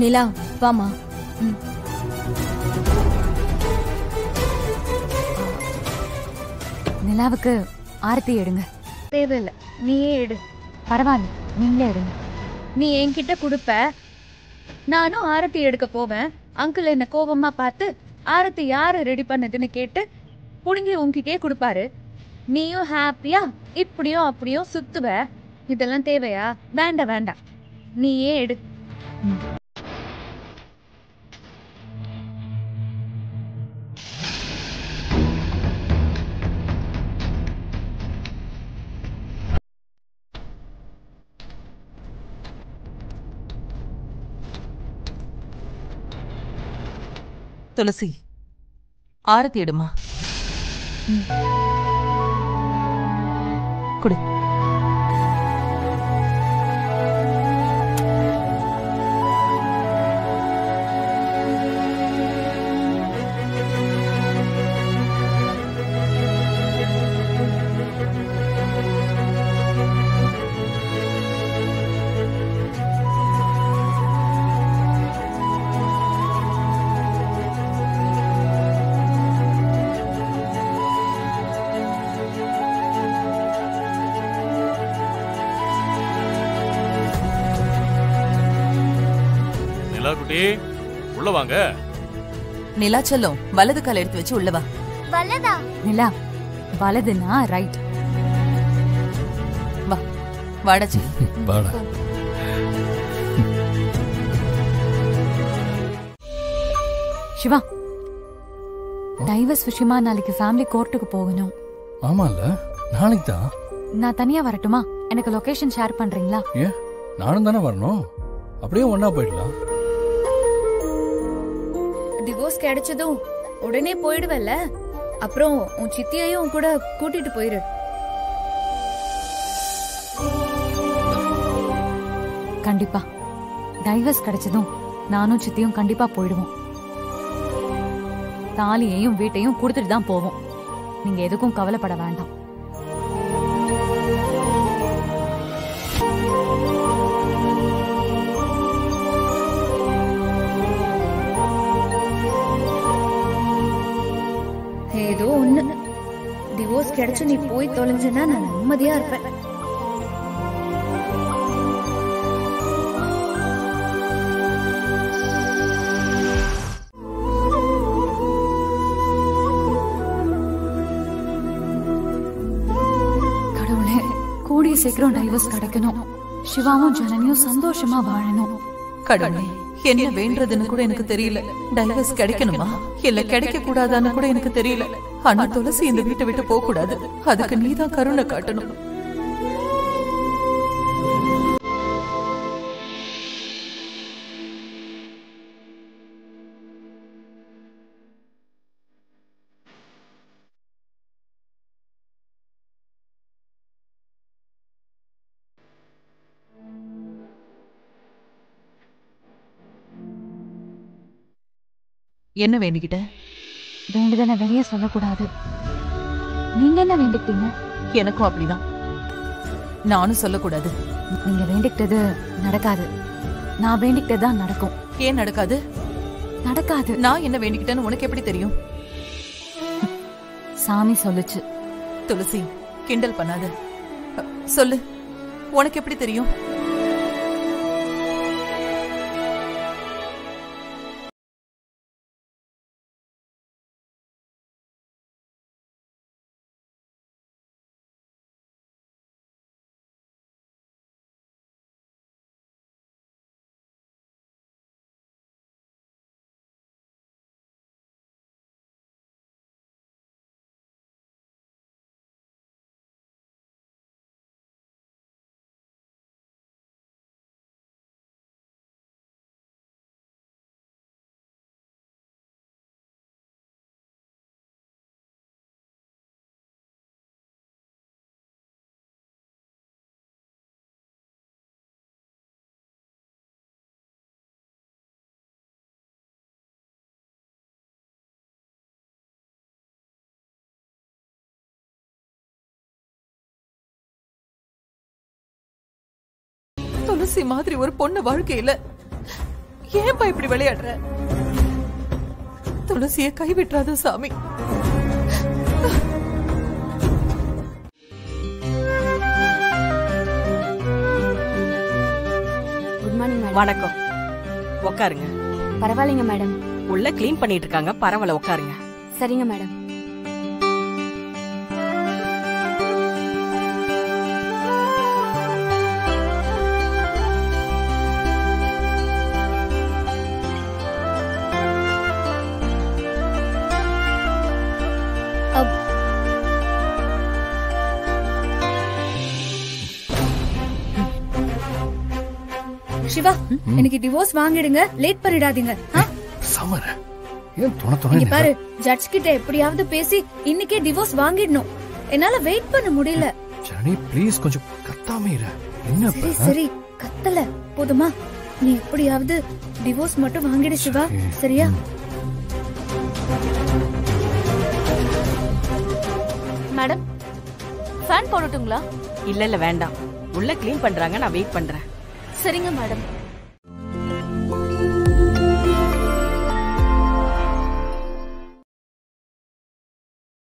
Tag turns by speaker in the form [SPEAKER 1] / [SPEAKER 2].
[SPEAKER 1] நிலா வாமா.
[SPEAKER 2] நிலாவுக்கு ஆரத்தி எடுங்க.
[SPEAKER 1] தேவையில்லை, நீயே எடு.
[SPEAKER 2] பரவாயில்ல, நீங்களே எடுங்க.
[SPEAKER 1] நீ என்கிட்ட கொடுப்ப, நானும் ஆரத்தி எடுக்க போவேன். அங்கிள் என்ன கோபமா பார்த்து ஆரத்தி யாரு ரெடி பண்ணதுன்னு கேட்டு புடுங்கி உங்ககிட்டே கொடுப்பாரு. நீயும் ஹாப்பியா இப்படியும் அப்படியும் சுத்துவ. இதெல்லாம் தேவையா? வேண்டாம் வேண்டாம், நீயே எடு.
[SPEAKER 3] துளசி, ஆரத்தி எடுமா. குடு.
[SPEAKER 4] குட்டி, உள்ள வாங்க.
[SPEAKER 3] நிலா செல்லும், வலது கால் எடுத்து வச்சு உள்ள வா.
[SPEAKER 2] வலதா? நிலா, வலதுனா ரைட்.
[SPEAKER 3] வா, வாடா
[SPEAKER 5] வாடா.
[SPEAKER 2] சிவா, டைவர்ஸ் விஷயமா நாளைக்கு ஃபேமிலி கோர்ட்டுக்கு போகணும்.
[SPEAKER 5] ஆமால, நாளைக்கு தான்.
[SPEAKER 2] நான் தனியா வரட்டுமா? எனக்கு லொகேஷன் ஷேர் பண்றீங்களா?
[SPEAKER 5] ஏன், நானும் தானே வரணும். அப்படியே ஒன்னா போயிடலாம்.
[SPEAKER 1] டிவோர்ஸ் கிடைச்சதும் உடனே போயிடுவல்ல? அப்புறம் உன் சித்தியையும் கூட கூட்டிட்டு போயிரு.
[SPEAKER 2] கண்டிப்பா. டைவர்ஸ் கிடைச்சதும் நானும் சித்தியும் கண்டிப்பா போயிடுவோம். தாலியையும் வீட்டையும் கொடுத்துட்டு தான் போவோம். நீங்க எதுக்கும் கவலைப்பட வேண்டாம்.
[SPEAKER 1] ஏதோ ஒண்ணு, டிவோர்ஸ் கிடைச்சு நீ போய் தொலைஞ்சனா நான் நிம்மதியா இருப்பேன்.
[SPEAKER 2] கடவுளே, கூடிய சீக்கிரம் டைவர்ஸ் கிடைக்கணும். சிவாவும் ஜனனியும் சந்தோஷமா வாழணும்.
[SPEAKER 3] கடவுளே, என்ன வேண்டதுன்னு கூட எனக்கு தெரியல. டைவர்ஸ் கிடைக்கணுமா இல்ல கிடைக்க கூடாதான்னு கூட எனக்கு தெரியல. ஆனா துளசி இந்த வீட்டை விட்டு போக கூடாது. அதுக்கு நீதான் கருணை காட்டணும். என்ன வேண்டிக்கிட்ட?
[SPEAKER 2] வேண்டுதனை வெளியே சொல்லக்கூடாது. நீங்க என்ன வேண்டிக்கிட்டீங்க?
[SPEAKER 3] எனக்கும் அப்படிதான். நானும் சொல்லக்கூடாது.
[SPEAKER 2] நீங்க வேண்டிக்கிட்டது நடக்காது. நான் வேண்டிக்கிட்டதான் நடக்கும்.
[SPEAKER 3] ஏன் நடக்காது?
[SPEAKER 2] நடக்காது.
[SPEAKER 3] நான் என்ன வேண்டிக்கிட்டேன்னு உனக்கு எப்படி தெரியும்?
[SPEAKER 2] சாமி சொல்லுச்சு.
[SPEAKER 3] துளசி, கிண்டல் பண்ணாத. சொல்லு, உனக்கு எப்படி தெரியும்? துளசி மாதிரி ஒரு பொண்ணு வாழ்க்கையில ஏன்பா இப்படி விளையாடுற? துளசிய கைவிட்டுறாத சாமி.
[SPEAKER 4] Good morning madam.
[SPEAKER 6] வணக்கம். உட்காருங்க.
[SPEAKER 4] பரவாயில்லைங்க மேடம்.
[SPEAKER 6] உள்ள கிளீன் பண்ணிட்டு இருக்காங்க. பரவாயில்ல, உட்காருங்க.
[SPEAKER 4] சரிங்க மேடம்.
[SPEAKER 1] சிவா, எனக்கு டிவோர்ஸ் வாங்கிடுங்க, லேட் பண்ணிடாதீங்க.
[SPEAKER 5] சமர ஏன் தொண
[SPEAKER 1] இங்க பாரு, ஜட்ஜ் கிட்ட எப்படியாவது பேசி இன்னைக்கே டிவோர்ஸ் வாங்கிடணும். என்னால வெயிட் பண்ண முடியல.
[SPEAKER 5] ஜனனி ப்ளீஸ் கொஞ்சம் கத்தாம இரு. என்ன
[SPEAKER 1] சரி சரி, கத்தல போதுமா? நீ எப்படியாவது டிவோர்ஸ் மட்டும் வாங்கிடு சிவா, சரியா?
[SPEAKER 2] மேடம், ஃபேன் போடட்டுங்களா?
[SPEAKER 6] இல்ல வேண்டாம். உள்ள கிளீன் பண்றாங்க, நான் வெயிட் பண்றேன்.
[SPEAKER 2] சரிங்க மேடம்.